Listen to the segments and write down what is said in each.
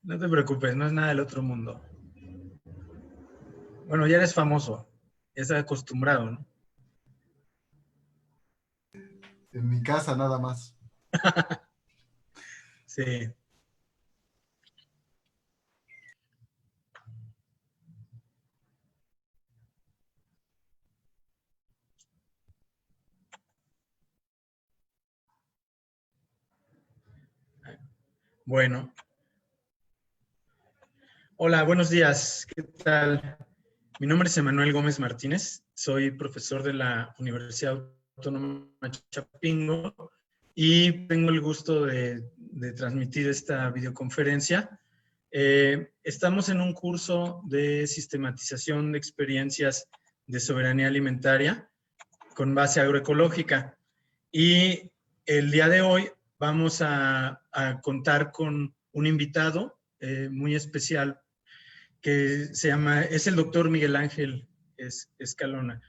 No te preocupes, no es nada del otro mundo. Bueno, ya eres famoso, ya estás acostumbrado, ¿no? En mi casa nada más. Sí. Bueno. Hola, buenos días. ¿Qué tal? Mi nombre es Emanuel Gómez Martínez. Soy profesor de la Universidad Autónoma de Chapingo y tengo el gusto de transmitir esta videoconferencia. Estamos en un curso de sistematización de experiencias de soberanía alimentaria con base agroecológica. Y el día de hoy vamos a contar con un invitado muy especial que es el doctor Miguel Ángel Escalona.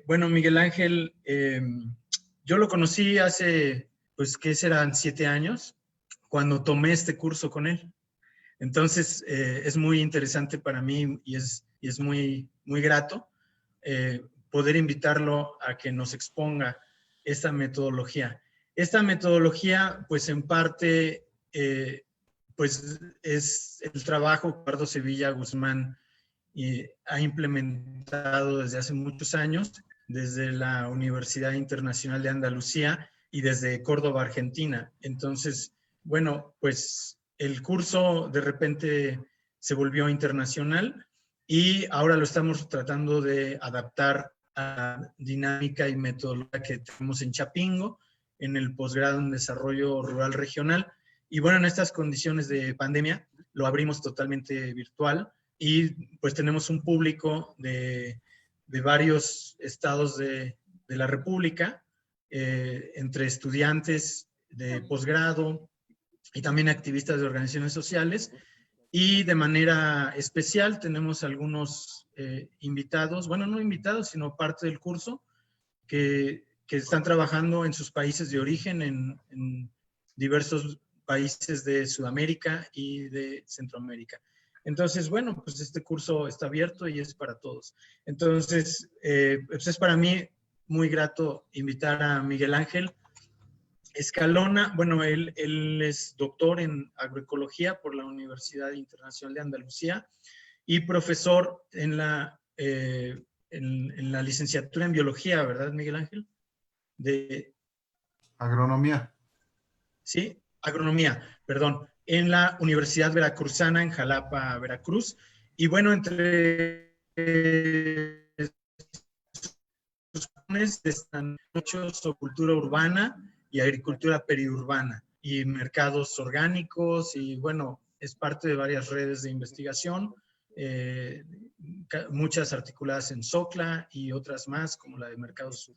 Bueno, Miguel Ángel, yo lo conocí hace, pues, ¿qué serán? 7 años, cuando tomé este curso con él. Entonces, es muy interesante para mí y es muy, muy grato poder invitarlo a que nos exponga esta metodología. Esta metodología, pues en parte, pues es el trabajo que Eduardo Sevilla Guzmán ha implementado desde hace muchos años, desde la Universidad Internacional de Andalucía y desde Córdoba, Argentina. Entonces, bueno, pues el curso de repente se volvió internacional y ahora lo estamos tratando de adaptar a la dinámica y metodología que tenemos en Chapingo, en el posgrado en desarrollo rural regional. Y bueno, en estas condiciones de pandemia lo abrimos totalmente virtual y pues tenemos un público de varios estados de la República, entre estudiantes de posgrado y también activistas de organizaciones sociales. Y de manera especial tenemos algunos invitados, bueno, no invitados, sino parte del curso, que están trabajando en sus países de origen, en diversos países de Sudamérica y de Centroamérica. Entonces, bueno, pues este curso está abierto y es para todos. Entonces, pues es para mí muy grato invitar a Miguel Ángel Escalona. Bueno, él es doctor en agroecología por la Universidad Internacional de Andalucía y profesor en la licenciatura en biología, ¿verdad, Miguel Ángel? De, Agronomía. sí, agronomía, perdón, en la Universidad Veracruzana en Jalapa, Veracruz. Y bueno, entre sus planes están muchos sobre cultura urbana y agricultura periurbana y mercados orgánicos y bueno, es parte de varias redes de investigación, eh, muchas articuladas en SOCLA y otras más como la de mercados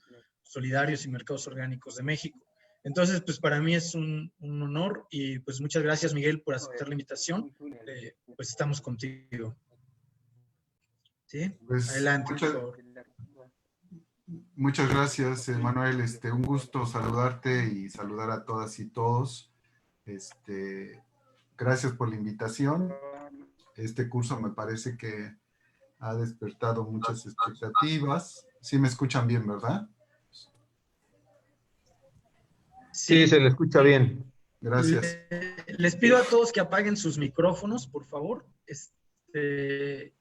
solidarios y mercados orgánicos de México. Entonces, pues para mí es un honor y pues muchas gracias, Miguel, por aceptar la invitación. Pues estamos contigo. ¿Sí? Pues Adelante, por favor. muchas gracias, Manuel. Un gusto saludarte y saludar a todas y todos. Gracias por la invitación. Este curso me parece que ha despertado muchas expectativas. Sí me escuchan bien, ¿verdad? Sí, se Sí. le escucha bien. Gracias. Les pido a todos que apaguen sus micrófonos, por favor. Fer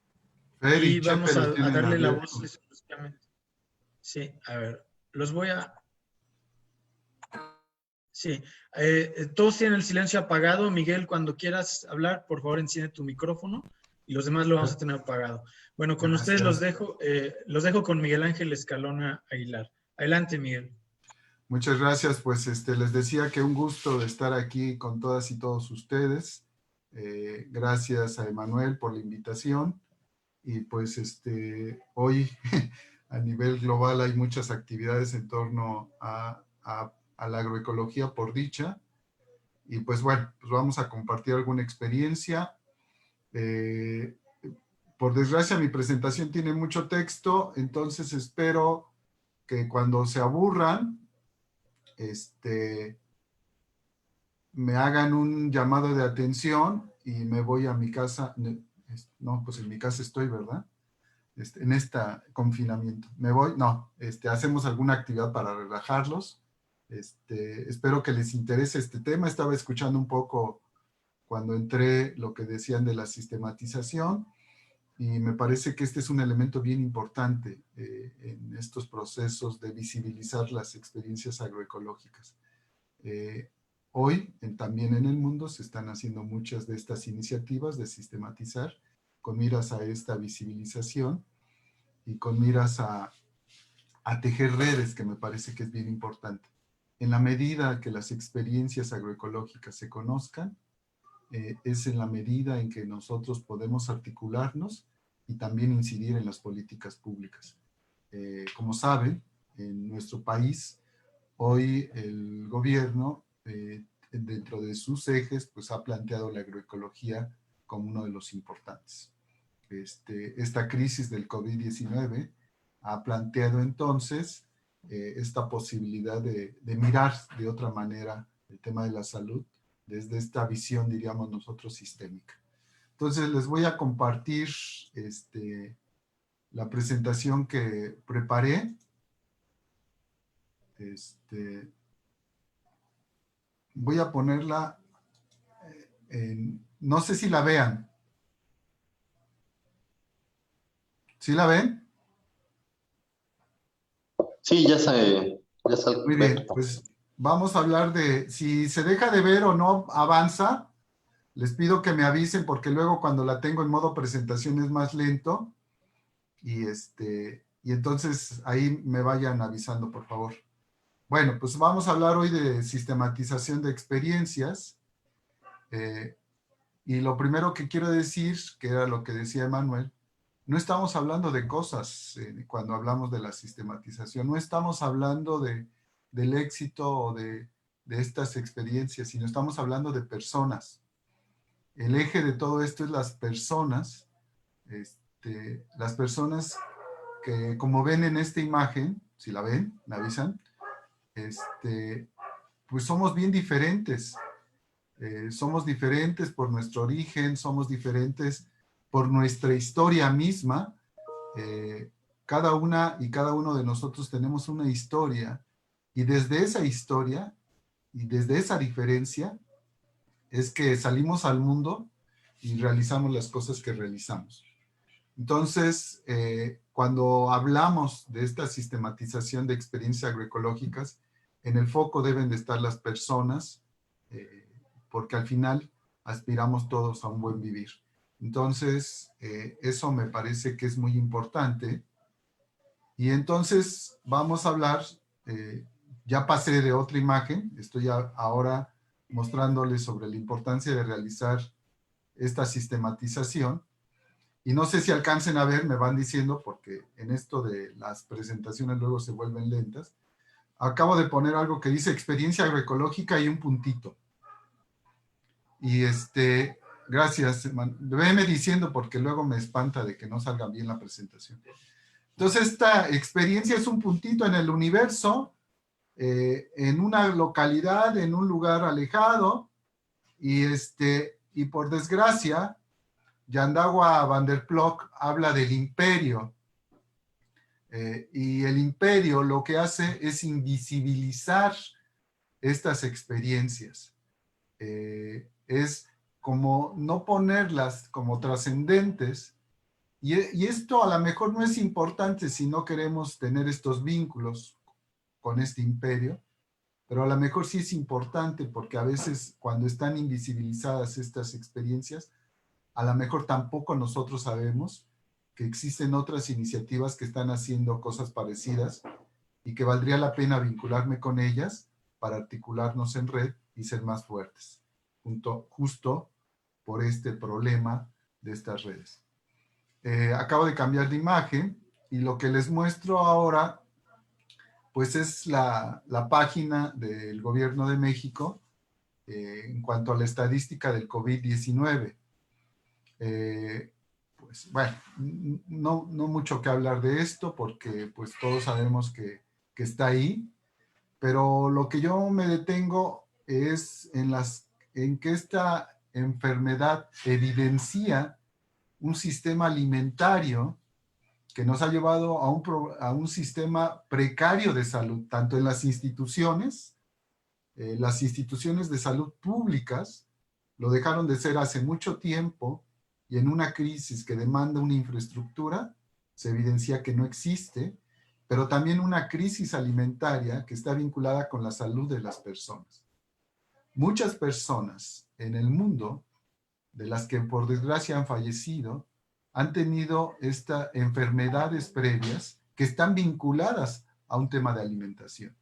y Y Chepe vamos los a tienen darle la voz abiertos. exclusivamente. Sí, a ver, los voy a... Sí, todos tienen el silencio apagado. Miguel, cuando quieras hablar, por favor, enciende tu micrófono y los demás lo vamos a tener apagado. Bueno, con ustedes Gracias. los dejo con Miguel Ángel Escalona Aguilar. Adelante, Miguel. Muchas gracias. Pues les decía que un gusto de estar aquí con todas y todos ustedes. Gracias a Emanuel por la invitación. Y pues hoy a nivel global hay muchas actividades en torno a la agroecología por dicha. Y pues bueno, pues vamos a compartir alguna experiencia. Por desgracia mi presentación tiene mucho texto, entonces espero que cuando se aburran, me hagan un llamado de atención y me voy a mi casa. No, pues en mi casa estoy, ¿verdad? En este confinamiento. Me voy, no, hacemos alguna actividad para relajarlos. Espero que les interese este tema. Estaba escuchando un poco cuando entré lo que decían de la sistematización y me parece que este es un elemento bien importante en estos procesos de visibilizar las experiencias agroecológicas. Hoy, también en el mundo, se están haciendo muchas de estas iniciativas de sistematizar con miras a esta visibilización y con miras a tejer redes, que me parece que es bien importante. En la medida que las experiencias agroecológicas se conozcan, es en la medida en que nosotros podemos articularnos y también incidir en las políticas públicas. Como saben, en nuestro país, hoy el gobierno, dentro de sus ejes, pues ha planteado la agroecología como uno de los importantes. Esta crisis del COVID-19 ha planteado entonces esta posibilidad de mirar de otra manera el tema de la salud desde esta visión, diríamos nosotros, sistémica. Entonces les voy a compartir la presentación que preparé. Voy a ponerla no sé si la vean. ¿Sí la ven? Sí, ya se Muy ve. bien, pues vamos a hablar de, si se deja de ver o no avanza, les pido que me avisen porque luego cuando la tengo en modo presentación es más lento y entonces ahí me vayan avisando, por favor. Bueno, pues vamos a hablar hoy de sistematización de experiencias y lo primero que quiero decir, que era lo que decía Emanuel, no estamos hablando de cosas cuando hablamos de la sistematización, no estamos hablando del éxito o de estas experiencias, sino estamos hablando de personas. El eje de todo esto es las personas que, como ven en esta imagen, si la ven, me avisan, pues somos bien diferentes. Somos diferentes por nuestro origen, somos diferentes por nuestra historia misma. Cada una y cada uno de nosotros tenemos una historia y desde esa historia y desde esa diferencia es que salimos al mundo y realizamos las cosas que realizamos. Entonces, cuando hablamos de esta sistematización de experiencias agroecológicas, en el foco deben de estar las personas, porque al final aspiramos todos a un buen vivir. Entonces, eso me parece que es muy importante. Y entonces vamos a hablar, ya pasé de otra imagen, estoy ahora mostrándoles sobre la importancia de realizar esta sistematización. Y no sé si alcancen a ver, me van diciendo, porque en esto de las presentaciones luego se vuelven lentas. Acabo de poner algo que dice experiencia agroecológica y un puntito. Y gracias, veme diciendo porque luego me espanta de que no salga bien la presentación. Entonces esta experiencia es un puntito en el universo, en una localidad, en un lugar alejado, y por desgracia, Yandawa van der Ploeg habla del imperio, y el imperio lo que hace es invisibilizar estas experiencias. Es como no ponerlas como trascendentes, y esto a lo mejor no es importante si no queremos tener estos vínculos con este imperio, pero a lo mejor sí es importante porque a veces cuando están invisibilizadas estas experiencias, a lo mejor tampoco nosotros sabemos que existen otras iniciativas que están haciendo cosas parecidas y que valdría la pena vincularme con ellas para articularnos en red y ser más fuertes, justo por este problema de estas redes. Acabo de cambiar de imagen y lo que les muestro ahora pues es la página del Gobierno de México en cuanto a la estadística del COVID-19. Pues bueno, no mucho que hablar de esto porque pues todos sabemos que está ahí, pero lo que yo me detengo es en las en que esta enfermedad evidencia un sistema alimentario que nos ha llevado a un sistema precario de salud, tanto en las instituciones de salud públicas lo dejaron de ser hace mucho tiempo, y en una crisis que demanda una infraestructura, se evidencia que no existe, pero también una crisis alimentaria que está vinculada con la salud de las personas. Muchas personas en el mundo, de las que por desgracia han fallecido, han tenido estas enfermedades previas que están vinculadas a un tema de alimentación.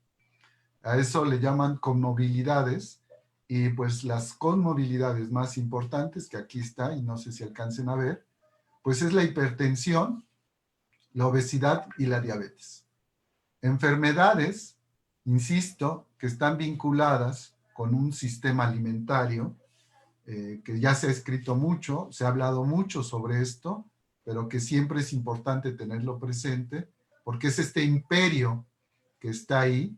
A eso le llaman comorbilidades, y pues las comorbilidades más importantes, que aquí está y no sé si alcancen a ver, pues es la hipertensión, la obesidad y la diabetes. Enfermedades, insisto, que están vinculadas con un sistema alimentario, que ya se ha escrito mucho, se ha hablado mucho sobre esto, pero que siempre es importante tenerlo presente, porque es este imperio que está ahí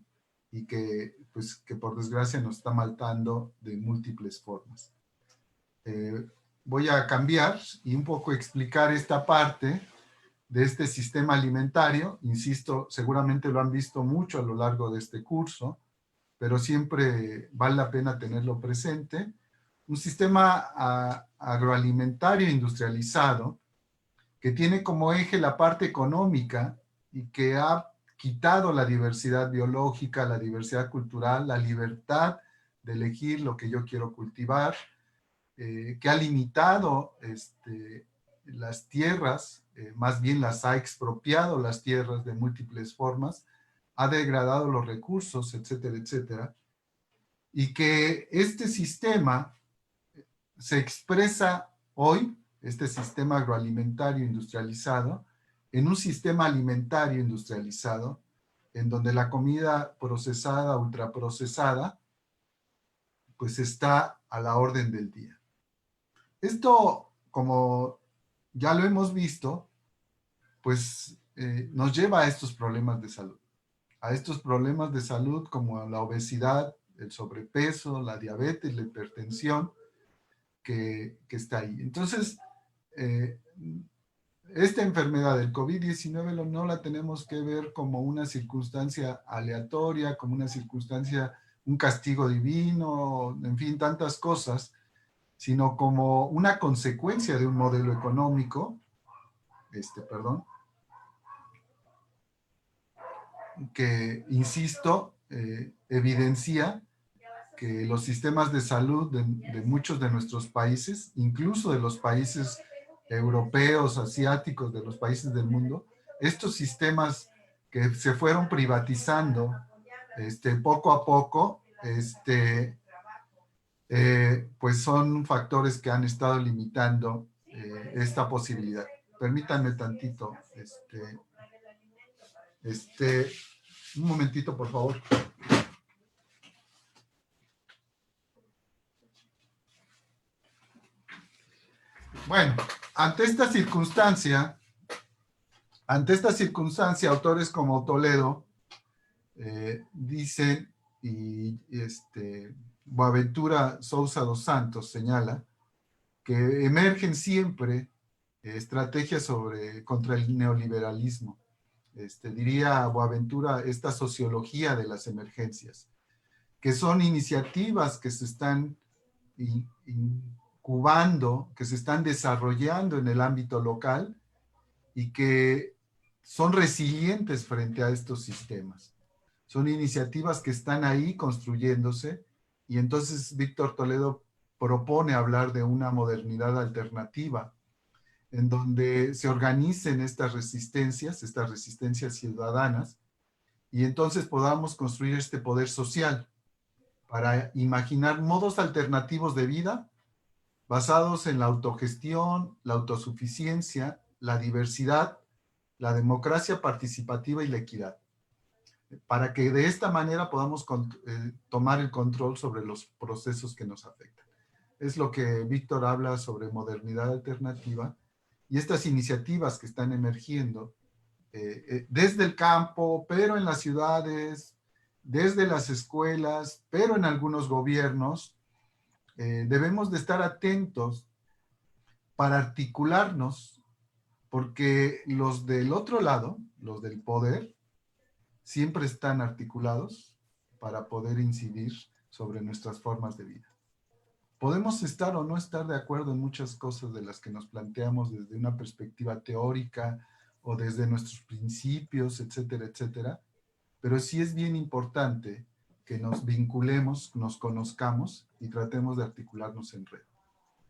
y que, pues, que por desgracia nos está matando de múltiples formas. Voy a cambiar y un poco explicar esta parte de este sistema alimentario. Insisto, seguramente lo han visto mucho a lo largo de este curso, pero siempre vale la pena tenerlo presente. Un sistema agroalimentario industrializado que tiene como eje la parte económica y que ha quitado la diversidad biológica, la diversidad cultural, la libertad de elegir lo que yo quiero cultivar, que ha limitado las tierras, más bien las ha expropiado las tierras de múltiples formas, ha degradado los recursos, etcétera, etcétera, y que este sistema se expresa hoy, este sistema agroalimentario industrializado, en un sistema alimentario industrializado, en donde la comida procesada, ultraprocesada, pues está a la orden del día. Esto, como ya lo hemos visto, pues nos lleva a estos problemas de salud. A estos problemas de salud como la obesidad, el sobrepeso, la diabetes, la hipertensión, que está ahí. Entonces, esta enfermedad del COVID-19 no la tenemos que ver como una circunstancia aleatoria, como una circunstancia, un castigo divino, en fin, tantas cosas, sino como una consecuencia de un modelo económico, que, insisto, evidencia que los sistemas de salud de muchos de nuestros países, incluso de los países europeos, asiáticos, de los países del mundo, estos sistemas que se fueron privatizando poco a poco, pues son factores que han estado limitando esta posibilidad. Permítanme tantito, un momentito, por favor. Bueno, ante esta circunstancia, autores como Toledo dicen, y Boaventura Sousa dos Santos señala, que emergen siempre estrategias contra el neoliberalismo. Diría Boaventura, esta sociología de las emergencias, que son iniciativas que se están incubando, que se están desarrollando en el ámbito local y que son resilientes frente a estos sistemas. Son iniciativas que están ahí construyéndose, y entonces Víctor Toledo propone hablar de una modernidad alternativa en donde se organicen estas resistencias ciudadanas, y entonces podamos construir este poder social para imaginar modos alternativos de vida basados en la autogestión, la autosuficiencia, la diversidad, la democracia participativa y la equidad, para que de esta manera podamos tomar el control sobre los procesos que nos afectan. Es lo que Víctor habla sobre modernidad alternativa y estas iniciativas que están emergiendo desde el campo, pero en las ciudades, desde las escuelas, pero en algunos gobiernos, debemos de estar atentos para articularnos, porque los del otro lado, los del poder, siempre están articulados para poder incidir sobre nuestras formas de vida. Podemos estar o no estar de acuerdo en muchas cosas de las que nos planteamos desde una perspectiva teórica o desde nuestros principios, etcétera, etcétera, pero sí es bien importante que nos vinculemos, nos conozcamos y tratemos de articularnos en red,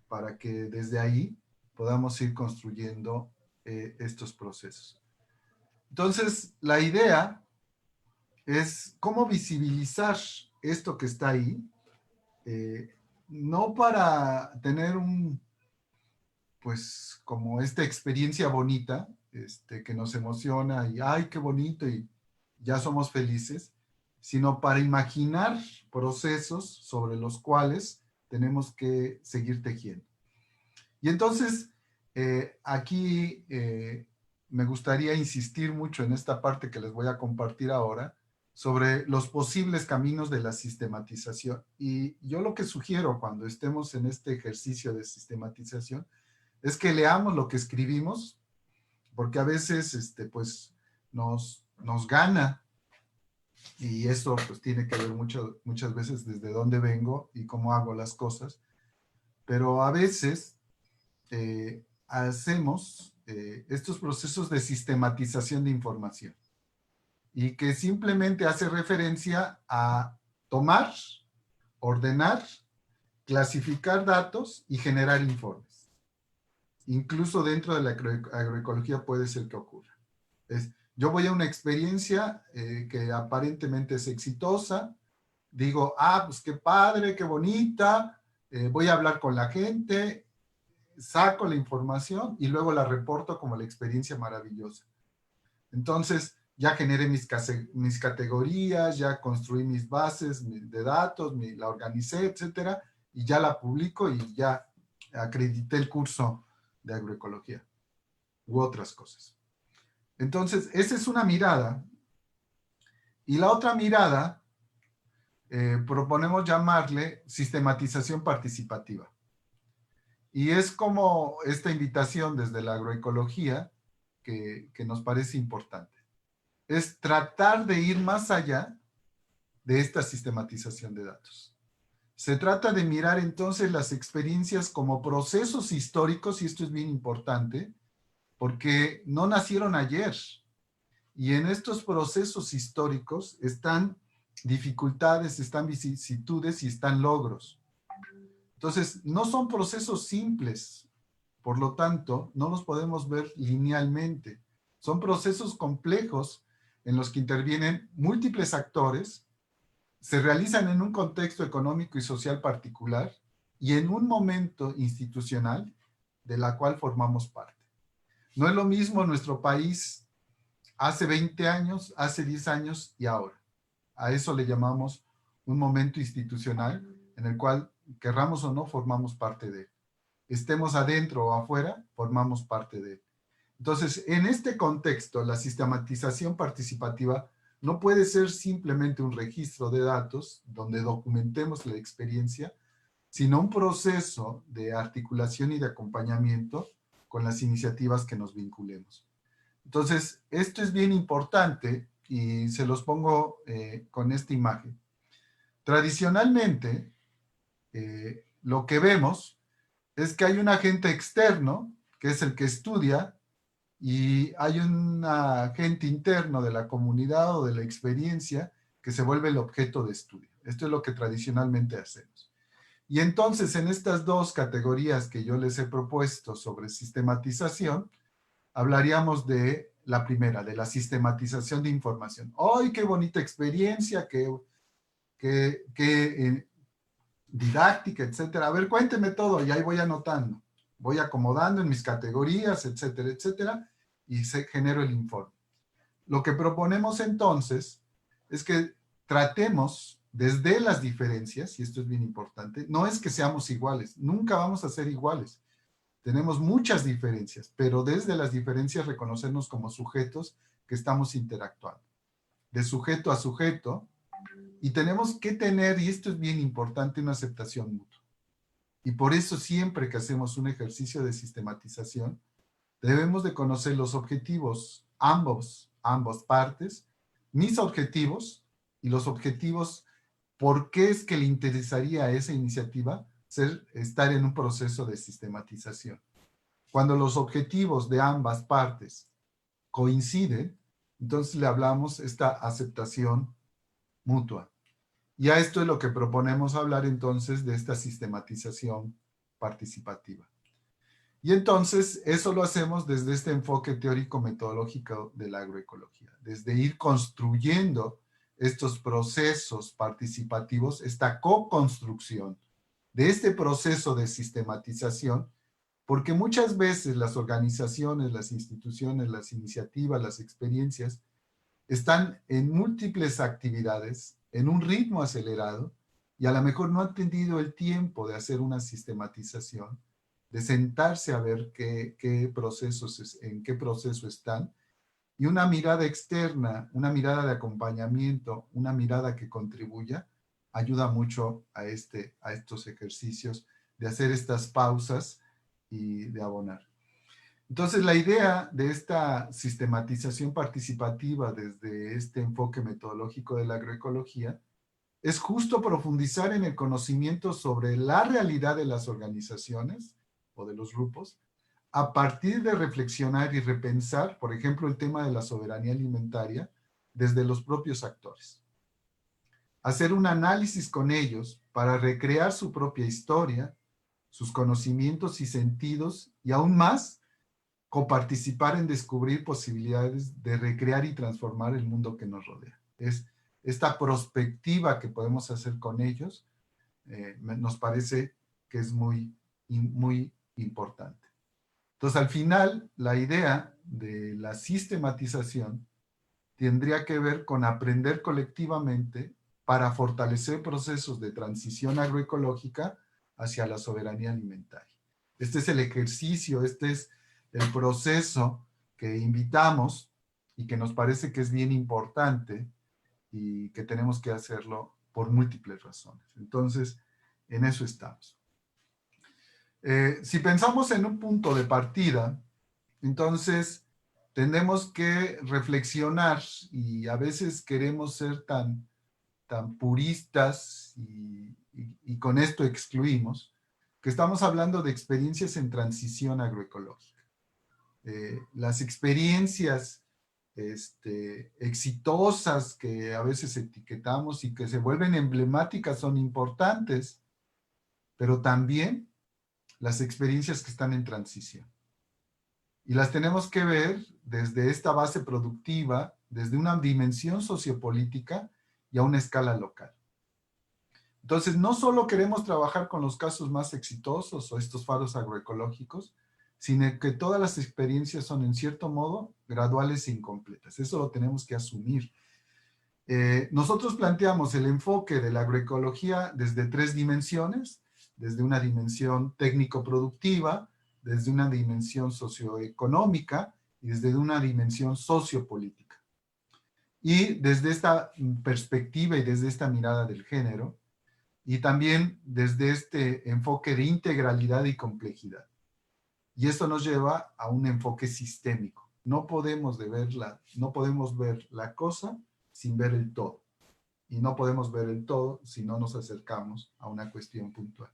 para que desde ahí podamos ir construyendo estos procesos. Entonces, la idea es cómo visibilizar esto que está ahí, no para tener pues, como esta experiencia bonita, que nos emociona y, ¡ay, qué bonito! Y ya somos felices, sino para imaginar procesos sobre los cuales tenemos que seguir tejiendo. Y entonces, aquí me gustaría insistir mucho en esta parte que les voy a compartir ahora, sobre los posibles caminos de la sistematización. Y yo lo que sugiero cuando estemos en este ejercicio de sistematización es que leamos lo que escribimos, porque a veces pues, nos gana, y eso pues, tiene que ver muchas veces desde dónde vengo y cómo hago las cosas, pero a veces hacemos estos procesos de sistematización de información, y que simplemente hace referencia a tomar, ordenar, clasificar datos y generar informes. Incluso dentro de la agroecología puede ser que ocurra. Yo voy a una experiencia que aparentemente es exitosa, digo, pues qué padre, qué bonita, voy a hablar con la gente, saco la información y luego la reporto como la experiencia maravillosa. Entonces, ya generé mis categorías, ya construí mis bases de datos, la organicé, etcétera, y ya la publico y ya acredité el curso de agroecología u otras cosas. Entonces, esa es una mirada. Y la otra mirada, proponemos llamarle sistematización participativa. Y es como esta invitación desde la agroecología que nos parece importante. Es tratar de ir más allá de esta sistematización de datos. Se trata de mirar entonces las experiencias como procesos históricos, y esto es bien importante, porque no nacieron ayer. Y en estos procesos históricos están dificultades, están vicisitudes y están logros. Entonces, no son procesos simples, por lo tanto, no los podemos ver linealmente. Son procesos complejos en los que intervienen múltiples actores, se realizan en un contexto económico y social particular y en un momento institucional de la cual formamos parte. No es lo mismo nuestro país hace 20 años, hace 10 años y ahora. A eso le llamamos un momento institucional en el cual, querramos o no, formamos parte de él. Estemos adentro o afuera, formamos parte de él. Entonces, en este contexto, la sistematización participativa no puede ser simplemente un registro de datos donde documentemos la experiencia, sino un proceso de articulación y de acompañamiento con las iniciativas que nos vinculemos. Entonces, esto es bien importante y se los pongo con esta imagen. Tradicionalmente, lo que vemos es que hay un agente externo, que es el que estudia, y hay un agente interno de la comunidad o de la experiencia que se vuelve el objeto de estudio. Esto es lo que tradicionalmente hacemos. Y entonces, en estas dos categorías que yo les he propuesto sobre sistematización, hablaríamos de la primera, de la sistematización de información. ¡Ay, qué bonita experiencia! ¡Qué didáctica, etcétera! A ver, cuénteme todo, y ahí voy anotando. Voy acomodando en mis categorías, etcétera, etcétera, y genero el informe. Lo que proponemos entonces es que tratemos desde las diferencias, y esto es bien importante, no es que seamos iguales, nunca vamos a ser iguales. Tenemos muchas diferencias, pero desde las diferencias reconocernos como sujetos que estamos interactuando, de sujeto a sujeto, y tenemos que tener, y esto es bien importante, una aceptación mutua. Y por eso siempre que hacemos un ejercicio de sistematización, debemos de conocer los objetivos, ambas partes, mis objetivos y los objetivos, por qué es que le interesaría a esa iniciativa estar en un proceso de sistematización. Cuando los objetivos de ambas partes coinciden, entonces le hablamos esta aceptación mutua. Y a esto es lo que proponemos hablar entonces de esta sistematización participativa. Y entonces eso lo hacemos desde este enfoque teórico-metodológico de la agroecología, desde ir construyendo estos procesos participativos, esta co-construcción de este proceso de sistematización, porque muchas veces las organizaciones, las instituciones, las iniciativas, las experiencias, están en múltiples actividades, en un ritmo acelerado, y a lo mejor no han tenido el tiempo de hacer una sistematización, de sentarse a ver en qué proceso están, y una mirada externa, una mirada de acompañamiento, una mirada que contribuya, ayuda mucho a estos ejercicios de hacer estas pausas y de abonar. Entonces, la idea de esta sistematización participativa desde este enfoque metodológico de la agroecología es justo profundizar en el conocimiento sobre la realidad de las organizaciones o de los grupos, a partir de reflexionar y repensar, por ejemplo, el tema de la soberanía alimentaria desde los propios actores. Hacer un análisis con ellos para recrear su propia historia, sus conocimientos y sentidos, y aún más, coparticipar en descubrir posibilidades de recrear y transformar el mundo que nos rodea. Es esta perspectiva que podemos hacer con ellos, nos parece que es muy, muy importante. Entonces, al final, la idea de la sistematización tendría que ver con aprender colectivamente para fortalecer procesos de transición agroecológica hacia la soberanía alimentaria. Este es el ejercicio, este es el proceso que invitamos y que nos parece que es bien importante y que tenemos que hacerlo por múltiples razones. Entonces, en eso estamos. Si pensamos en un punto de partida, entonces tenemos que reflexionar, y a veces queremos ser tan puristas y con esto excluimos, que estamos hablando de experiencias en transición agroecológica. Las experiencias exitosas que a veces etiquetamos y que se vuelven emblemáticas son importantes, pero también las experiencias que están en transición. Y las tenemos que ver desde esta base productiva, desde una dimensión sociopolítica y a una escala local. Entonces, no solo queremos trabajar con los casos más exitosos o estos faros agroecológicos, sino que todas las experiencias son, en cierto modo, graduales e incompletas. Eso lo tenemos que asumir. Nosotros planteamos el enfoque de la agroecología desde 3 dimensiones, desde una dimensión técnico-productiva, desde una dimensión socioeconómica y desde una dimensión sociopolítica. Y desde esta perspectiva y desde esta mirada del género, y también desde este enfoque de integralidad y complejidad. Y esto nos lleva a un enfoque sistémico. No podemos ver la cosa sin ver el todo. Y no podemos ver el todo si no nos acercamos a una cuestión puntual.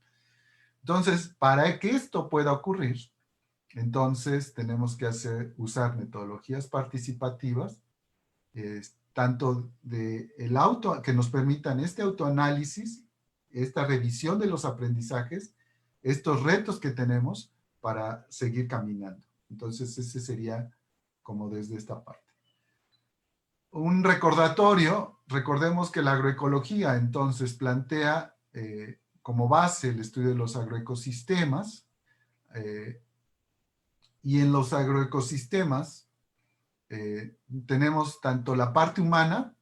Entonces, para que esto pueda ocurrir, entonces tenemos que usar metodologías participativas, tanto que nos permitan este autoanálisis, esta revisión de los aprendizajes, estos retos que tenemos para seguir caminando. Entonces, ese sería como desde esta parte. Un recordatorio, recordemos que la agroecología entonces plantea como base el estudio de los agroecosistemas, y en los agroecosistemas tenemos tanto la parte humana,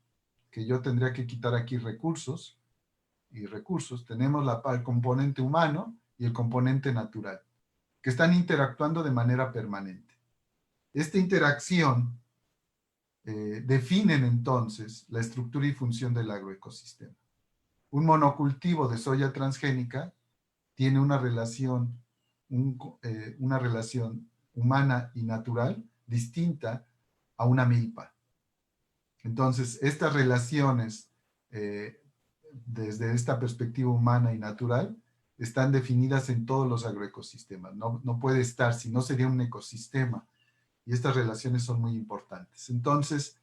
que yo tendría que quitar aquí recursos, tenemos el componente humano y el componente natural, que están interactuando de manera permanente. Esta interacción definen entonces la estructura y función del agroecosistema. Un monocultivo de soya transgénica tiene una relación humana y natural distinta a una milpa. Entonces, estas relaciones, desde esta perspectiva humana y natural, están definidas en todos los agroecosistemas. No puede estar, si no sería un ecosistema. Y estas relaciones son muy importantes. Entonces,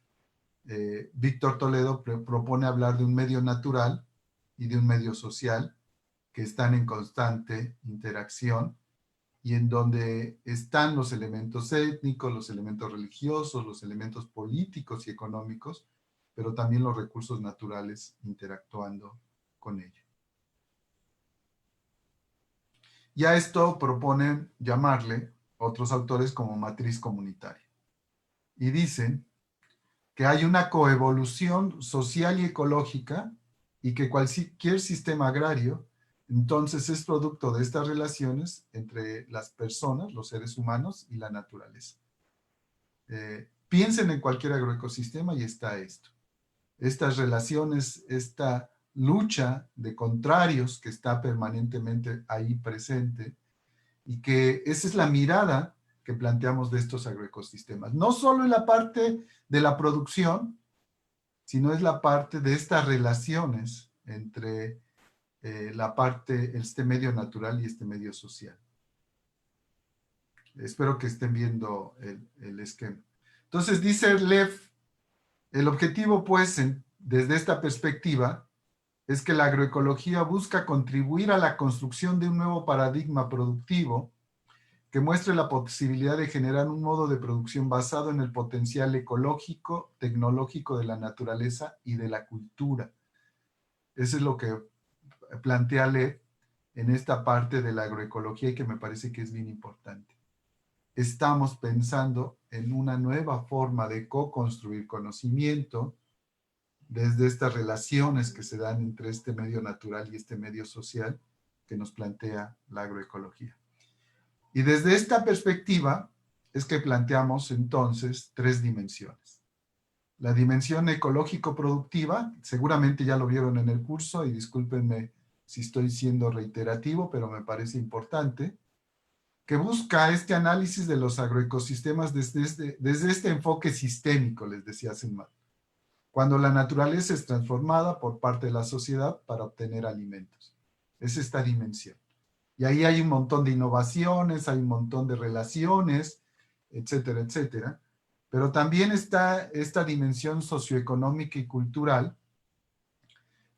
Víctor Toledo propone hablar de un medio natural y de un medio social que están en constante interacción y en donde están los elementos étnicos, los elementos religiosos, los elementos políticos y económicos, pero también los recursos naturales interactuando con ello. Y a esto proponen llamarle otros autores como matriz comunitaria. Y dicen que hay una coevolución social y ecológica y que cualquier sistema agrario entonces es producto de estas relaciones entre las personas, los seres humanos y la naturaleza. Piensen en cualquier agroecosistema y está esto. Estas relaciones, esta lucha de contrarios que está permanentemente ahí presente y que esa es la mirada que planteamos de estos agroecosistemas. No solo en la parte de la producción, sino es la parte de estas relaciones entre este medio natural y este medio social. Espero que estén viendo el esquema. Entonces dice Lev, el objetivo pues desde esta perspectiva es que la agroecología busca contribuir a la construcción de un nuevo paradigma productivo que muestre la posibilidad de generar un modo de producción basado en el potencial ecológico, tecnológico de la naturaleza y de la cultura. Eso es lo que plantea Lev en esta parte de la agroecología y que me parece que es bien importante. Estamos pensando en una nueva forma de co-construir conocimiento desde estas relaciones que se dan entre este medio natural y este medio social que nos plantea la agroecología. Y desde esta perspectiva es que planteamos entonces 3 dimensiones. La dimensión ecológico-productiva, seguramente ya lo vieron en el curso y discúlpenme si estoy siendo reiterativo, pero me parece importante, que busca este análisis de los agroecosistemas desde este enfoque sistémico, les decía hace un rato, cuando la naturaleza es transformada por parte de la sociedad para obtener alimentos. Es esta dimensión. Y ahí hay un montón de innovaciones, hay un montón de relaciones, etcétera, etcétera. Pero también está esta dimensión socioeconómica y cultural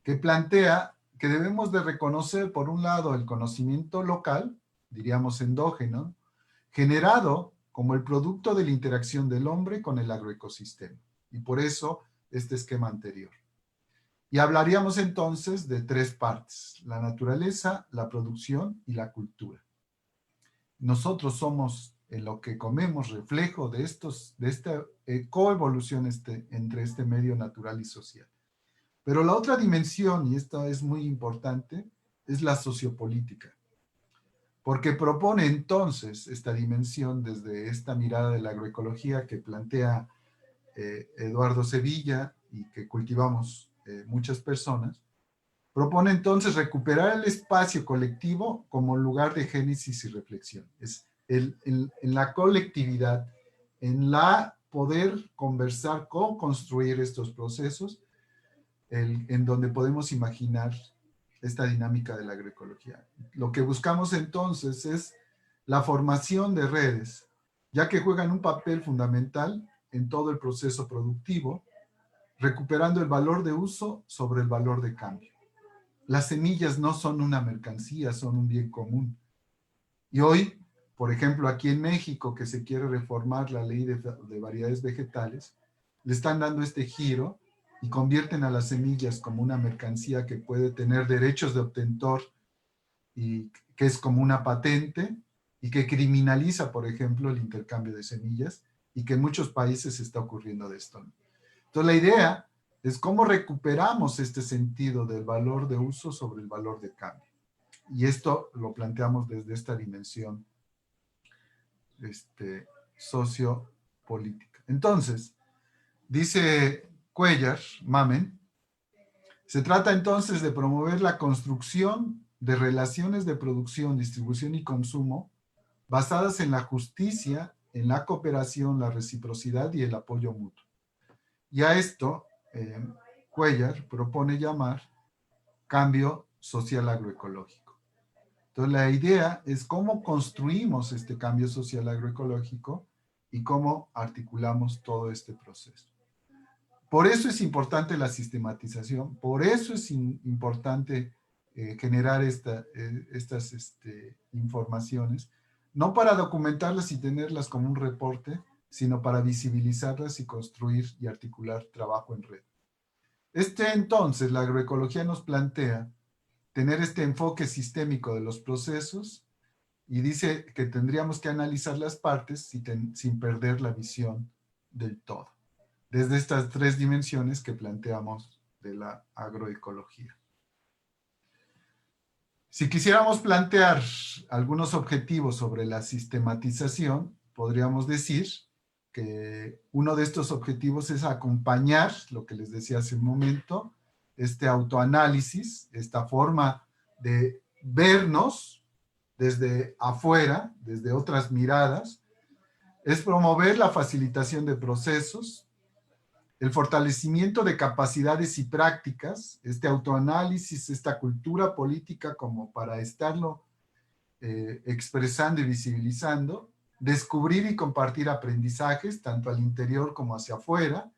que plantea que debemos de reconocer, por un lado, el conocimiento local, diríamos endógeno, generado como el producto de la interacción del hombre con el agroecosistema. Y por eso este esquema anterior. Y hablaríamos entonces de 3 partes: la naturaleza, la producción y la cultura. Nosotros somos, en lo que comemos, reflejo de esta coevolución entre este medio natural y social. Pero la otra dimensión, y esta es muy importante, es la sociopolítica. Porque propone entonces esta dimensión desde esta mirada de la agroecología que plantea Eduardo Sevilla y que cultivamos muchas personas, propone entonces recuperar el espacio colectivo como lugar de génesis y reflexión. Es en la colectividad, en la poder conversar, co-construir estos procesos, en donde podemos imaginar esta dinámica de la agroecología. Lo que buscamos entonces es la formación de redes, ya que juegan un papel fundamental en todo el proceso productivo, recuperando el valor de uso sobre el valor de cambio. Las semillas no son una mercancía, son un bien común. Y hoy, por ejemplo, aquí en México, que se quiere reformar la ley de variedades vegetales, le están dando este giro y convierten a las semillas como una mercancía que puede tener derechos de obtentor y que es como una patente y que criminaliza, por ejemplo, el intercambio de semillas y que en muchos países está ocurriendo de esto. Entonces la idea es cómo recuperamos este sentido del valor de uso sobre el valor de cambio. Y esto lo planteamos desde esta dimensión sociopolítica. Entonces, dice Cuellar, Mamen, se trata entonces de promover la construcción de relaciones de producción, distribución y consumo basadas en la justicia, en la cooperación, la reciprocidad y el apoyo mutuo. Y a esto, Cuellar propone llamar cambio social agroecológico. Entonces, la idea es cómo construimos este cambio social agroecológico y cómo articulamos todo este proceso. Por eso es importante la sistematización, por eso es importante generar estas informaciones, no para documentarlas y tenerlas como un reporte, sino para visibilizarlas y construir y articular trabajo en red. Entonces, la agroecología nos plantea tener este enfoque sistémico de los procesos y dice que tendríamos que analizar las partes sin perder la visión del todo, desde estas tres dimensiones que planteamos de la agroecología. Si quisiéramos plantear algunos objetivos sobre la sistematización, podríamos decir que uno de estos objetivos es acompañar, lo que les decía hace un momento, este autoanálisis, esta forma de vernos desde afuera, desde otras miradas, es promover la facilitación de procesos, el fortalecimiento de capacidades y prácticas, este autoanálisis, esta cultura política como para estarlo expresando y visibilizando, descubrir y compartir aprendizajes, tanto al interior como hacia afuera,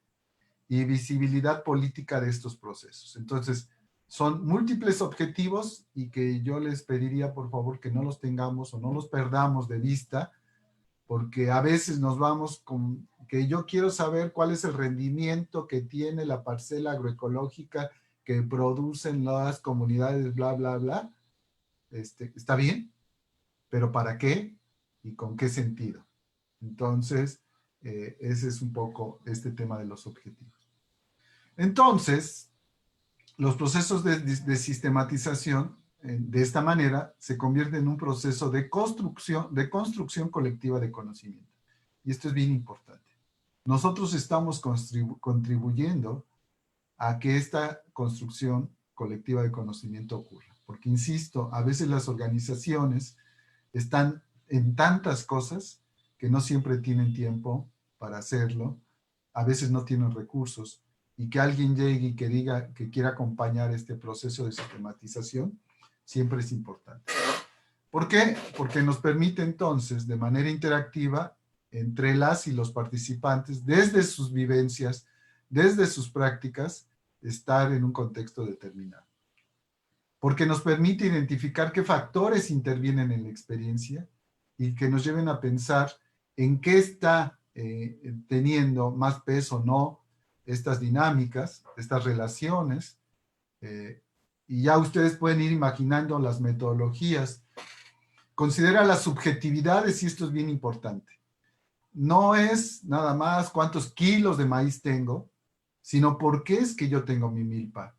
y visibilidad política de estos procesos. Entonces, son múltiples objetivos y que yo les pediría, por favor, que no los tengamos o no los perdamos de vista, porque a veces nos vamos con que yo quiero saber cuál es el rendimiento que tiene la parcela agroecológica que producen las comunidades, bla, bla, bla. Está bien, pero ¿para qué? ¿Y con qué sentido? Entonces, ese es un poco este tema de los objetivos. Entonces, los procesos de sistematización, de esta manera, se convierten en un proceso de construcción colectiva de conocimiento. Y esto es bien importante. Nosotros estamos contribuyendo a que esta construcción colectiva de conocimiento ocurra. Porque, insisto, a veces las organizaciones están en tantas cosas que no siempre tienen tiempo para hacerlo, a veces no tienen recursos, y que alguien llegue y que diga que quiera acompañar este proceso de sistematización, siempre es importante. ¿Por qué? Porque nos permite entonces, de manera interactiva, entre las y los participantes, desde sus vivencias, desde sus prácticas, estar en un contexto determinado. Porque nos permite identificar qué factores intervienen en la experiencia y que nos lleven a pensar en qué está teniendo más peso o no estas dinámicas, estas relaciones, y ya ustedes pueden ir imaginando las metodologías. Considera las subjetividades y esto es bien importante. No es nada más cuántos kilos de maíz tengo, sino por qué es que yo tengo mi milpa.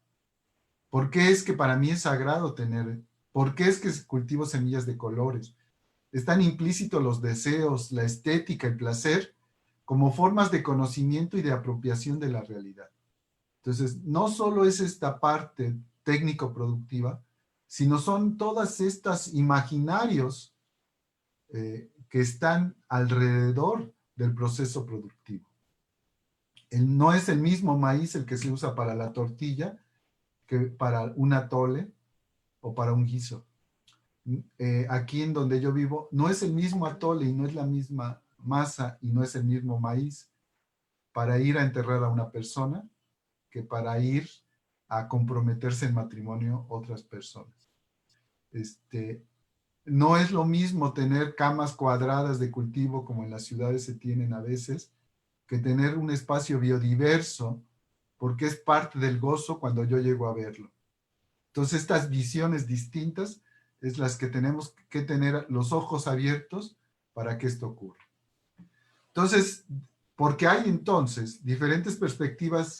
¿Por qué es que para mí es sagrado tener? ¿Por qué es que cultivo semillas de colores? Están implícitos los deseos, la estética, el placer, como formas de conocimiento y de apropiación de la realidad. Entonces, no solo es esta parte técnico-productiva, sino son todas estas imaginarios que están alrededor del proceso productivo. No es el mismo maíz el que se usa para la tortilla que para un atole o para un guiso. Aquí en donde yo vivo, no es el mismo atole y no es la misma masa y no es el mismo maíz para ir a enterrar a una persona que para ir a comprometerse en matrimonio otras personas. No es lo mismo tener camas cuadradas de cultivo como en las ciudades se tienen a veces, que tener un espacio biodiverso, porque es parte del gozo cuando yo llego a verlo. Entonces, estas visiones distintas es las que tenemos que tener los ojos abiertos para que esto ocurra. Entonces, porque hay entonces diferentes perspectivas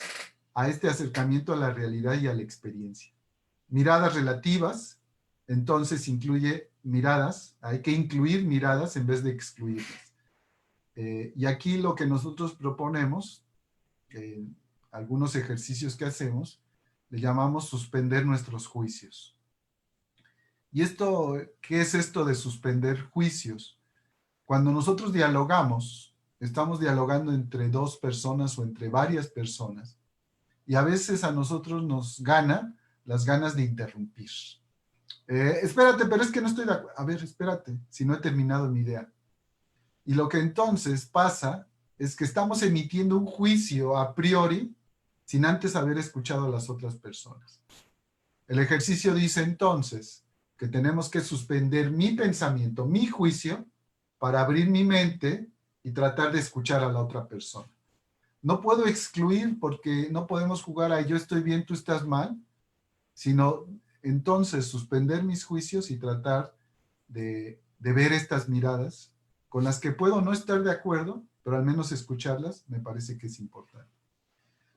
a este acercamiento a la realidad y a la experiencia. Miradas relativas, entonces incluye miradas, hay que incluir miradas en vez de excluirlas. Y aquí lo que nosotros proponemos, algunos ejercicios que hacemos, le llamamos suspender nuestros juicios. ¿Y esto, qué es esto de suspender juicios? Cuando nosotros dialogamos, estamos dialogando entre dos personas o entre varias personas, y a veces a nosotros nos ganan las ganas de interrumpir. Espérate, pero es que no estoy de acuerdo. A ver, espérate, si no he terminado mi idea. Y lo que entonces pasa es que estamos emitiendo un juicio a priori sin antes haber escuchado a las otras personas. El ejercicio dice entonces que tenemos que suspender mi pensamiento, mi juicio, para abrir mi mente y tratar de escuchar a la otra persona. No puedo excluir porque no podemos jugar a yo estoy bien, tú estás mal, sino entonces suspender mis juicios y tratar de ver estas miradas con las que puedo no estar de acuerdo, pero al menos escucharlas me parece que es importante.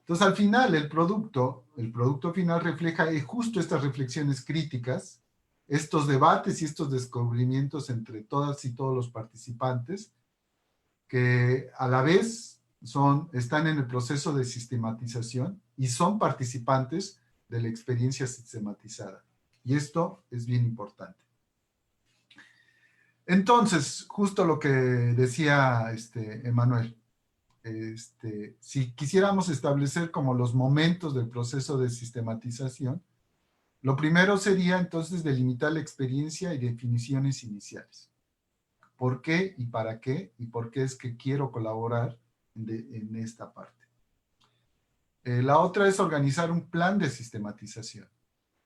Entonces, al final, el producto final refleja justo estas reflexiones críticas, estos debates y estos descubrimientos entre todas y todos los participantes, que a la vez están en el proceso de sistematización y son participantes de la experiencia sistematizada. Y esto es bien importante. Entonces, justo lo que decía Emanuel, si quisiéramos establecer como los momentos del proceso de sistematización, lo primero sería entonces delimitar la experiencia y definiciones iniciales. ¿Por qué y para qué? Y por qué es que quiero colaborar en esta parte. La otra es organizar un plan de sistematización.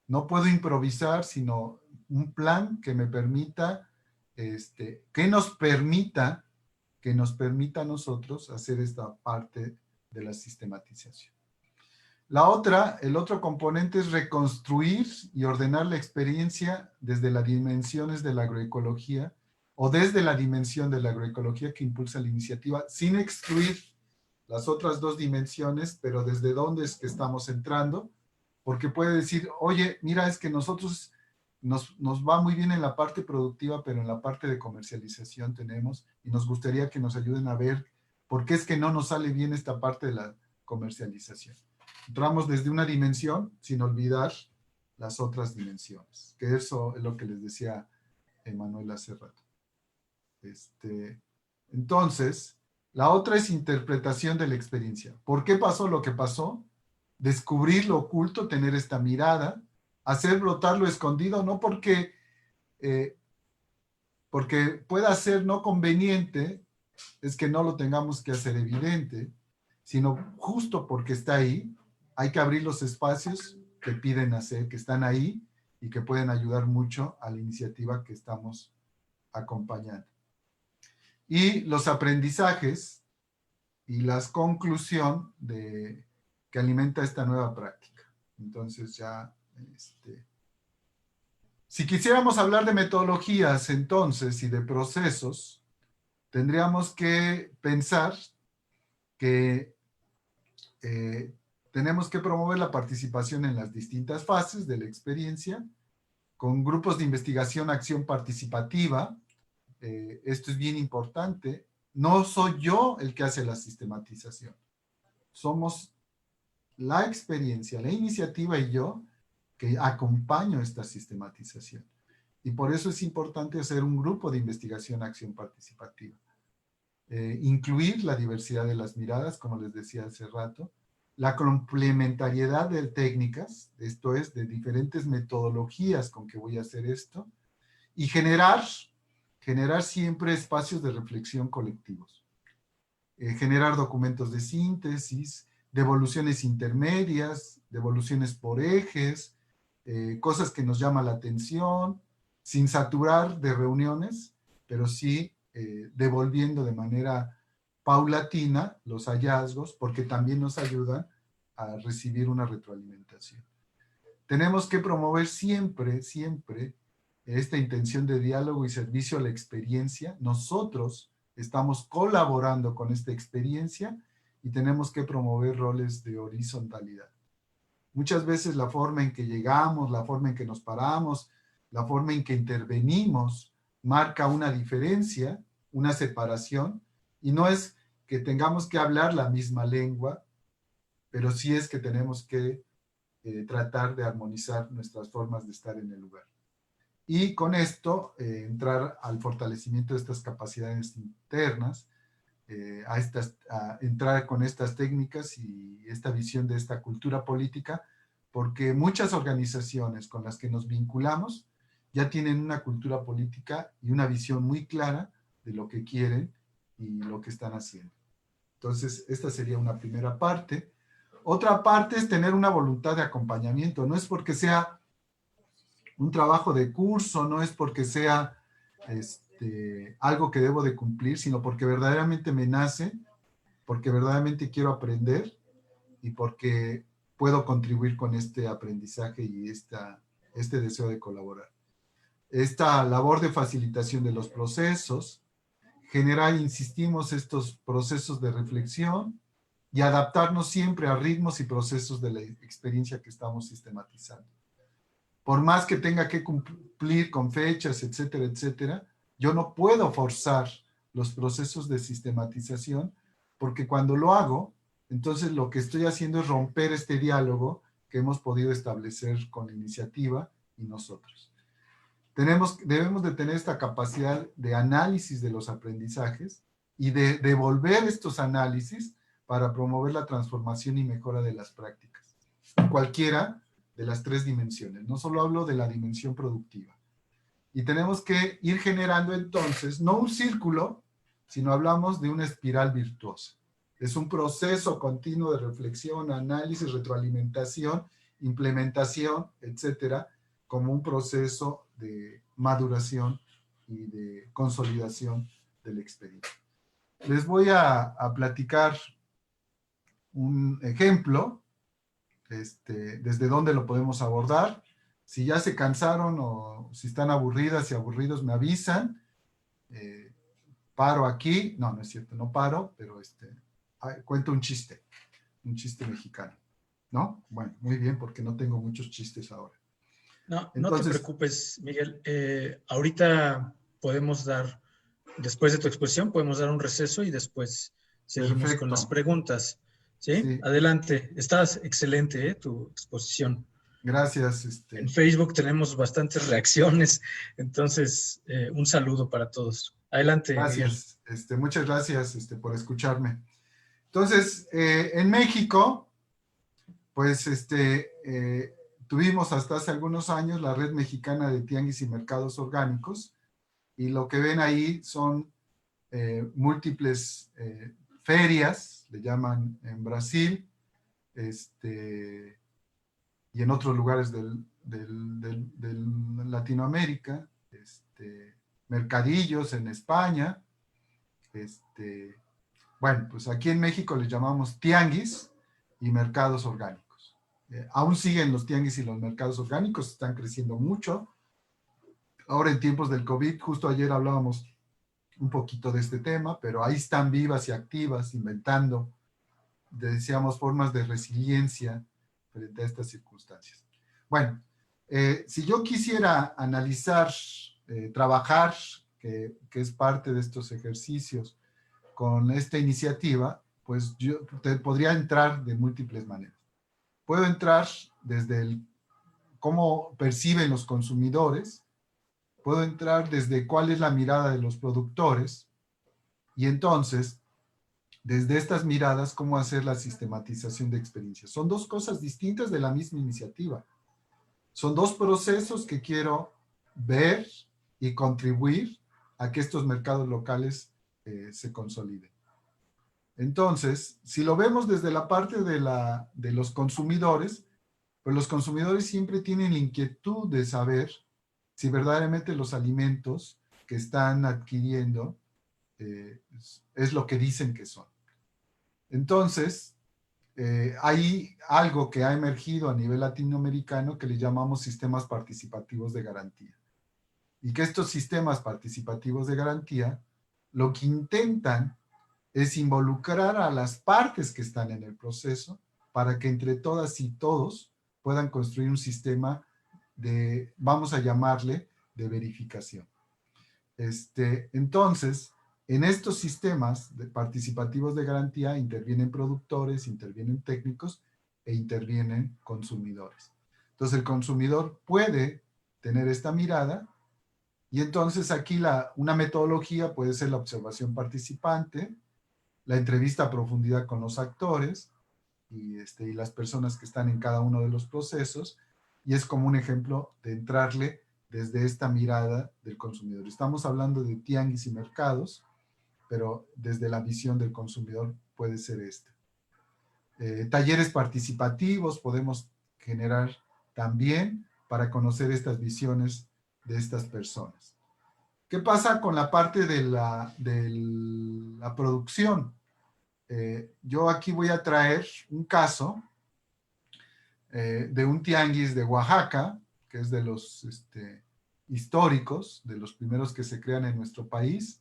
No puedo improvisar, sino un plan que me permita, que nos permita a nosotros hacer esta parte de la sistematización. El otro componente es reconstruir y ordenar la experiencia desde las dimensiones de la agroecología o desde la dimensión de la agroecología que impulsa la iniciativa, sin excluir las otras dos dimensiones, pero desde dónde es que estamos entrando, porque puede decir, oye, mira, es que nosotros nos va muy bien en la parte productiva, pero en la parte de comercialización tenemos, y nos gustaría que nos ayuden a ver por qué es que no nos sale bien esta parte de la comercialización. Entramos desde una dimensión sin olvidar las otras dimensiones, que eso es lo que les decía Emanuel hace rato. Entonces, la otra es interpretación de la experiencia. ¿Por qué pasó lo que pasó? Descubrir lo oculto, tener esta mirada, hacer brotar lo escondido, no porque pueda ser no conveniente, es que no lo tengamos que hacer evidente, sino justo porque está ahí, hay que abrir los espacios que piden hacer, que están ahí y que pueden ayudar mucho a la iniciativa que estamos acompañando. Y los aprendizajes y las conclusiones que alimenta esta nueva práctica. Entonces ya, si quisiéramos hablar de metodologías entonces y de procesos, tendríamos que pensar que tenemos que promover la participación en las distintas fases de la experiencia, con grupos de investigación, acción participativa. Esto es bien importante. No soy yo el que hace la sistematización. Somos la experiencia, la iniciativa y yo que acompaño esta sistematización. Y por eso es importante hacer un grupo de investigación, acción participativa. Incluir la diversidad de las miradas, como les decía hace rato, la complementariedad de técnicas, esto es, de diferentes metodologías con que voy a hacer esto, y generar siempre espacios de reflexión colectivos. Generar documentos de síntesis, devoluciones intermedias, devoluciones por ejes, cosas que nos llaman la atención, sin saturar de reuniones, pero sí devolviendo de manera paulatina los hallazgos, porque también nos ayudan a recibir una retroalimentación. Tenemos que promover siempre esta intención de diálogo y servicio a la experiencia. Nosotros estamos colaborando con esta experiencia y tenemos que promover roles de horizontalidad. Muchas veces la forma en que llegamos, la forma en que nos paramos, la forma en que intervenimos, marca una diferencia, una separación, y no es que tengamos que hablar la misma lengua, pero sí es que tenemos que tratar de armonizar nuestras formas de estar en el lugar. y con esto entrar al fortalecimiento de estas capacidades internas, a entrar con estas técnicas y esta visión de esta cultura política, porque muchas organizaciones con las que nos vinculamos ya tienen una cultura política y una visión muy clara de lo que quieren y lo que están haciendo. Entonces, esta sería una primera parte. Otra parte es tener una voluntad de acompañamiento. No es porque sea un trabajo de curso, no es porque sea algo que debo de cumplir, sino porque verdaderamente me nace, porque verdaderamente quiero aprender y porque puedo contribuir con este aprendizaje y este deseo de colaborar. Esta labor de facilitación de los procesos, generar, insistimos, estos procesos de reflexión y adaptarnos siempre a ritmos y procesos de la experiencia que estamos sistematizando. Por más que tenga que cumplir con fechas, etcétera, etcétera, yo no puedo forzar los procesos de sistematización, porque cuando lo hago, entonces lo que estoy haciendo es romper este diálogo que hemos podido establecer con la iniciativa y nosotros. Debemos de tener esta capacidad de análisis de los aprendizajes y de devolver estos análisis para promover la transformación y mejora de las prácticas. Cualquiera de las tres dimensiones. No solo hablo de la dimensión productiva. Y tenemos que ir generando entonces, no un círculo, sino hablamos de una espiral virtuosa. Es un proceso continuo de reflexión, análisis, retroalimentación, implementación, etcétera, como un proceso de maduración y de consolidación de la experiencia. Les voy a platicar un ejemplo, desde dónde lo podemos abordar. Si ya se cansaron o si están aburridas y aburridos, me avisan. Paro aquí. No, no es cierto, no paro, pero cuento un chiste mexicano. ¿No? Bueno, muy bien, porque no tengo muchos chistes ahora. No, entonces, no te preocupes, Miguel. Ahorita podemos dar, después de tu exposición, podemos dar un receso y después seguimos perfecto. Con las preguntas. ¿Sí? Sí. Adelante. Estás excelente, tu exposición. Gracias. En Facebook tenemos bastantes reacciones, entonces un saludo para todos. Adelante. Gracias. Muchas gracias por escucharme. Entonces, en México, pues tuvimos hasta hace algunos años la Red Mexicana de Tianguis y Mercados Orgánicos, y lo que ven ahí son múltiples ferias, le llaman en Brasil, y en otros lugares de Latinoamérica, mercadillos en España, bueno, pues aquí en México les llamamos tianguis y mercados orgánicos. Aún siguen los tianguis y los mercados orgánicos, están creciendo mucho. Ahora en tiempos del COVID, justo ayer hablábamos un poquito de este tema, pero ahí están vivas y activas, inventando, decíamos, formas de resiliencia frente a estas circunstancias. Bueno, si yo quisiera analizar, trabajar, que es parte de estos ejercicios con esta iniciativa, pues yo podría entrar de múltiples maneras. Puedo entrar desde cómo perciben los consumidores, puedo entrar desde cuál es la mirada de los productores, y entonces, desde estas miradas, cómo hacer la sistematización de experiencias. Son dos cosas distintas de la misma iniciativa. Son dos procesos que quiero ver y contribuir a que estos mercados locales se consoliden. Entonces, si lo vemos desde la parte de los consumidores, pues los consumidores siempre tienen la inquietud de saber si verdaderamente los alimentos que están adquiriendo es lo que dicen que son. Entonces, hay algo que ha emergido a nivel latinoamericano que le llamamos sistemas participativos de garantía. Y que estos sistemas participativos de garantía lo que intentan es involucrar a las partes que están en el proceso para que entre todas y todos puedan construir un sistema de, vamos a llamarle, de verificación. Entonces, en estos sistemas participativos de garantía intervienen productores, intervienen técnicos e intervienen consumidores. Entonces, el consumidor puede tener esta mirada Y entonces aquí una metodología puede ser la observación participante, la entrevista a profundidad con los actores y las personas que están en cada uno de los procesos, y es como un ejemplo de entrarle desde esta mirada del consumidor. Estamos hablando de tianguis y mercados, pero desde la visión del consumidor puede ser esta. Talleres participativos podemos generar también para conocer estas visiones de estas personas. ¿Qué pasa con la parte de la producción? Yo aquí voy a traer un caso de un tianguis de Oaxaca, que es de los históricos, de los primeros que se crean en nuestro país,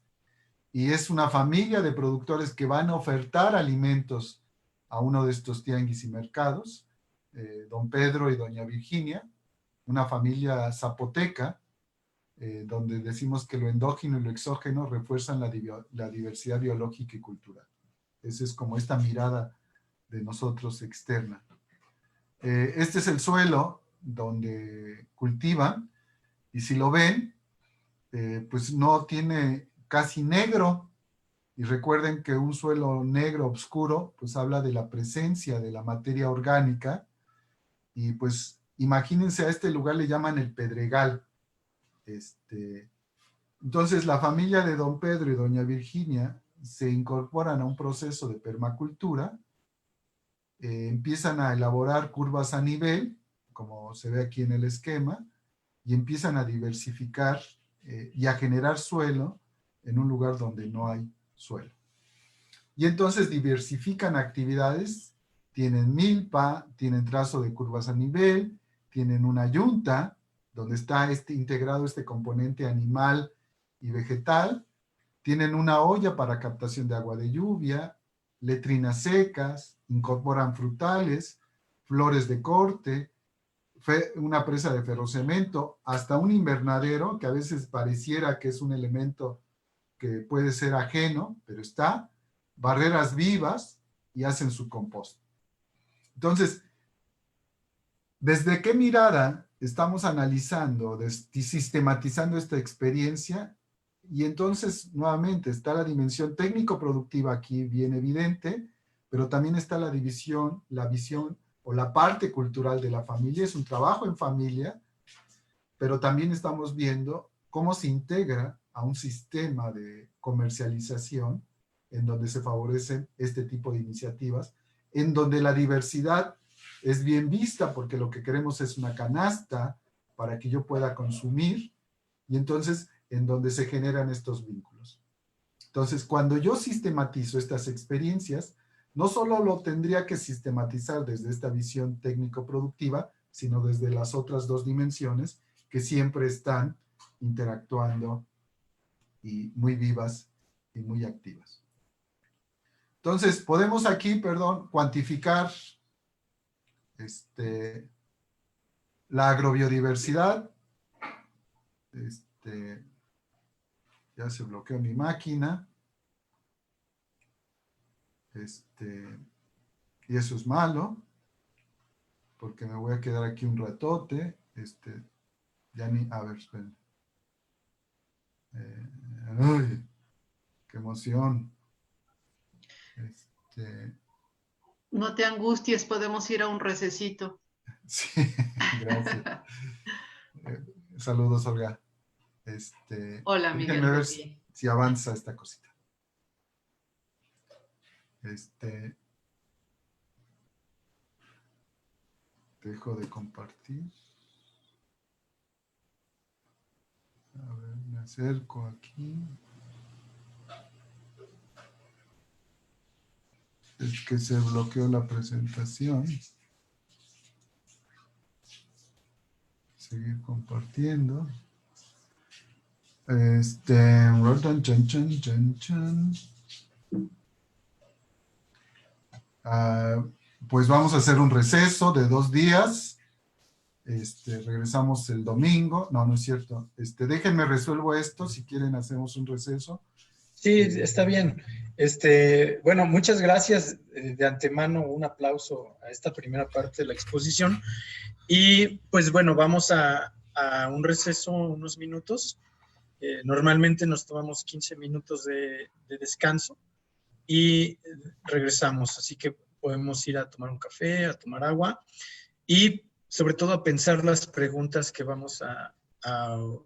y es una familia de productores que van a ofertar alimentos a uno de estos tianguis y mercados, don Pedro y doña Virginia, una familia zapoteca, donde decimos que lo endógeno y lo exógeno refuerzan la diversidad biológica y cultural. Esa es como esta mirada de nosotros externa. Este es el suelo donde cultivan, y si lo ven, pues no tiene casi negro, y recuerden que un suelo negro oscuro pues habla de la presencia de la materia orgánica, y pues imagínense, a este lugar le llaman el Pedregal. Entonces la familia de don Pedro y doña Virginia se incorporan a un proceso de permacultura, empiezan a elaborar curvas a nivel, como se ve aquí en el esquema, y empiezan a diversificar y a generar suelo en un lugar donde no hay suelo. Y entonces diversifican actividades, tienen milpa, tienen trazo de curvas a nivel, tienen una yunta, donde está integrado este componente animal y vegetal, tienen una olla para captación de agua de lluvia, letrinas secas, incorporan frutales, flores de corte, una presa de ferrocemento, hasta un invernadero, que a veces pareciera que es un elemento que puede ser ajeno, pero está, barreras vivas, y hacen su compost. Entonces, ¿desde qué mirada estamos analizando y sistematizando esta experiencia? Y entonces, nuevamente, está la dimensión técnico-productiva aquí bien evidente, pero también está la visión o la parte cultural de la familia. Es un trabajo en familia, pero también estamos viendo cómo se integra a un sistema de comercialización en donde se favorecen este tipo de iniciativas, en donde la diversidad es bien vista, porque lo que queremos es una canasta para que yo pueda consumir, y entonces en donde se generan estos vínculos. Entonces, cuando yo sistematizo estas experiencias, no solo lo tendría que sistematizar desde esta visión técnico-productiva, sino desde las otras dos dimensiones que siempre están interactuando y muy vivas y muy activas. Entonces, podemos aquí, cuantificar la agrobiodiversidad. Ya se bloqueó mi máquina. Y eso es malo, porque me voy a quedar aquí un ratote. Ya ni, a ver, esperen. ¡Uy! ¡Qué emoción! No te angusties, podemos ir a un recesito. Sí, gracias. Saludos, Olga. Hola, Miguel. Déjenme ver si avanza esta cosita. Dejo de compartir. A ver, me acerco aquí. Es que se bloqueó la presentación. Seguir compartiendo. Pues vamos a hacer un receso de 2 días. Regresamos el domingo. No, no es cierto. Déjenme resuelvo esto. Si quieren, hacemos un receso. Sí, está bien. Bueno, muchas gracias de antemano. Un aplauso a esta primera parte de la exposición. Y pues bueno, vamos a un receso, unos minutos. Normalmente nos tomamos 15 minutos de descanso y regresamos, así que podemos ir a tomar un café, a tomar agua y sobre todo a pensar las preguntas que vamos a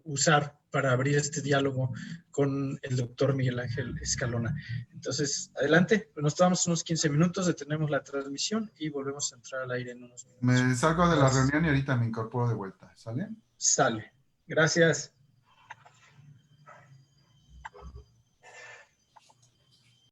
usar para abrir este diálogo con el doctor Miguel Ángel Escalona. Entonces, adelante, nos tomamos unos 15 minutos, detenemos la transmisión y volvemos a entrar al aire en unos minutos. Me salgo de la reunión y ahorita me incorporo de vuelta, ¿sale? Sale. Gracias.